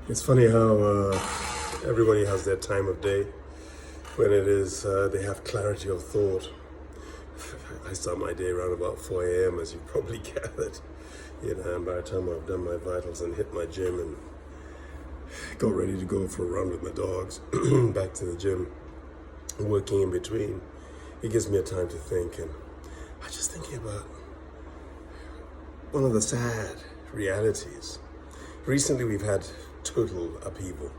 It's funny how everybody has their time of day when it is they have clarity of thought. I start my day around about 4 a.m. as you probably gathered, and by the time I've done my vitals and hit my gym and got ready to go for a run with my dogs, back to the gym, working in between, it gives me a time to think. And I was just thinking about one of the sad realities. Recently we've had total upheaval.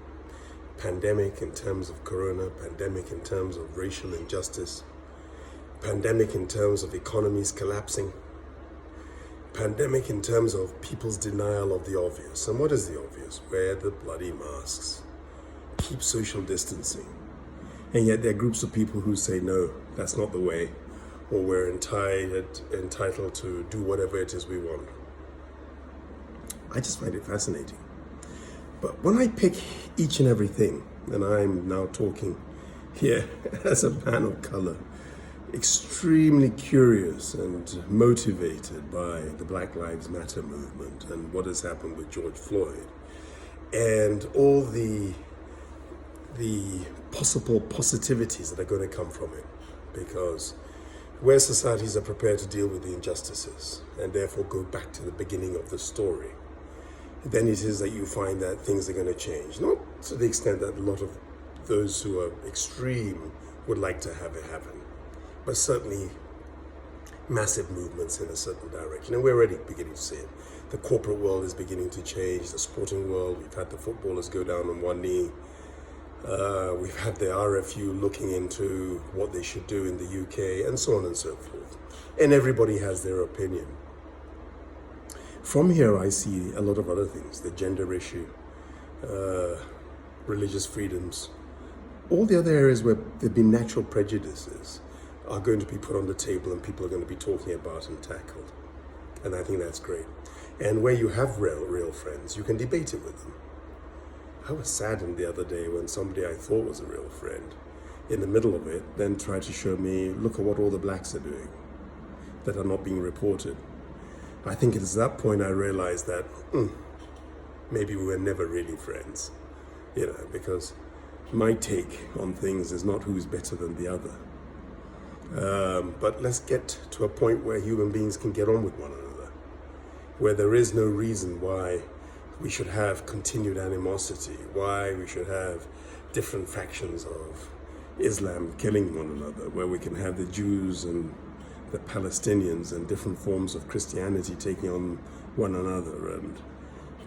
Pandemic in terms of corona, pandemic in terms of racial injustice, pandemic in terms of economies collapsing, pandemic in terms of people's denial of the obvious. And what is the obvious? Wear the bloody masks, keep social distancing. And yet there are groups of people who say, no, that's not the way, or we're entitled to do whatever it is we want. I just find it fascinating. But when I pick each and everything, and I'm now talking here as a man of color, extremely curious and motivated by the Black Lives Matter movement and what has happened with George Floyd, and all the possible positivities that are going to come from it, because where societies are prepared to deal with the injustices and therefore go back to the beginning of the story, then it is that you find that things are going to change. Not to the extent that a lot of those who are extreme would like to have it happen, but certainly massive movements in a certain direction. And we're already beginning to see it. The corporate world is beginning to change, the sporting world. We've had the footballers go down on one knee. We've had the RFU looking into what they should do in the UK, and so on and so forth. And everybody has their opinion. From here, I see a lot of other things, the gender issue, religious freedoms, all the other areas where there have been natural prejudices are going to be put on the table and people are going to be talking about and tackled. And I think that's great. And where you have real friends, you can debate it with them. I was saddened the other day when somebody I thought was a real friend, in the middle of it, then tried to show me, look at what all the blacks are doing that are not being reported. I think it is at that point I realized that maybe we were never really friends, because my take on things is not who's better than the other. But let's get to a point where human beings can get on with one another, where there is no reason why we should have continued animosity, why we should have different factions of Islam killing one another, where we can have the Jews and the Palestinians and different forms of Christianity taking on one another, and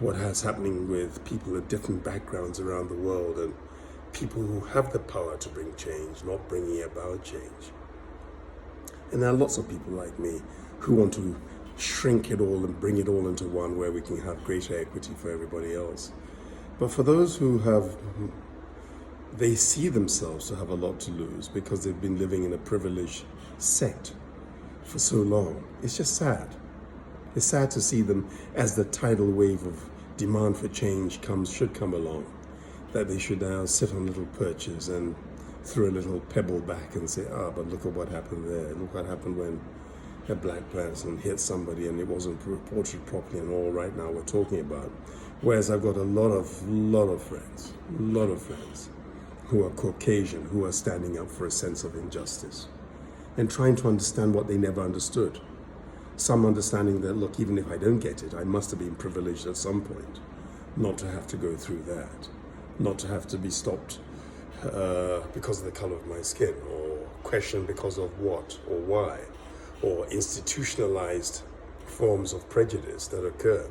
what has happening with people with different backgrounds around the world and people who have the power to bring change, not bringing about change. And there are lots of people like me who want to shrink it all and bring it all into one where we can have greater equity for everybody else. But for those who they see themselves to have a lot to lose because they've been living in a privileged sect for so long, it's just sad. It's sad to see them as the tidal wave of demand for change should come along, that they should now sit on little perches and throw a little pebble back and say, but look at what happened there. Look what happened when a black person hit somebody and it wasn't reported properly, and all right now we're talking about. Whereas I've got a lot of friends who are Caucasian, who are standing up for a sense of injustice and trying to understand what they never understood. Some understanding that, look, even if I don't get it, I must have been privileged at some point not to have to go through that, not to have to be stopped because of the color of my skin, or questioned because of what or why, or institutionalized forms of prejudice that occur.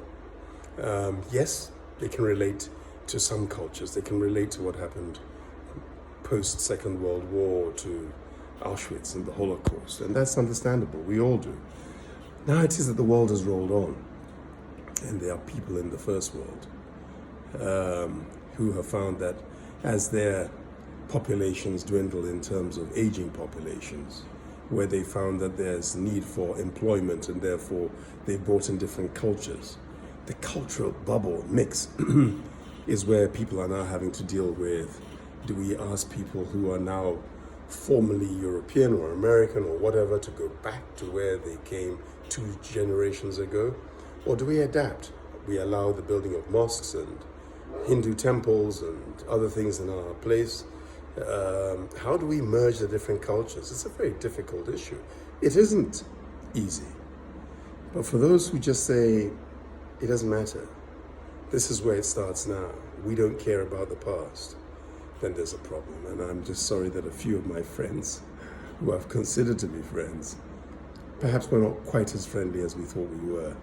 Yes, they can relate to some cultures. They can relate to what happened post-Second World War, to Auschwitz and the Holocaust, and that's understandable. We all do. Now it is that the world has rolled on, and there are people in the first world who have found that as their populations dwindle in terms of aging populations, where they found that there's need for employment and therefore they brought in different cultures. The cultural bubble mix is where people are now having to deal with, do we ask people who are now formerly European or American or whatever to go back to where they came 2 generations ago? Or do we adapt? We allow the building of mosques and Hindu temples and other things in our place. How do we merge the different cultures? It's a very difficult issue. It isn't easy. But for those who just say, it doesn't matter, this is where it starts now, we don't care about the past, then there's a problem. And I'm just sorry that a few of my friends, who I've considered to be friends, perhaps we're not quite as friendly as we thought we were.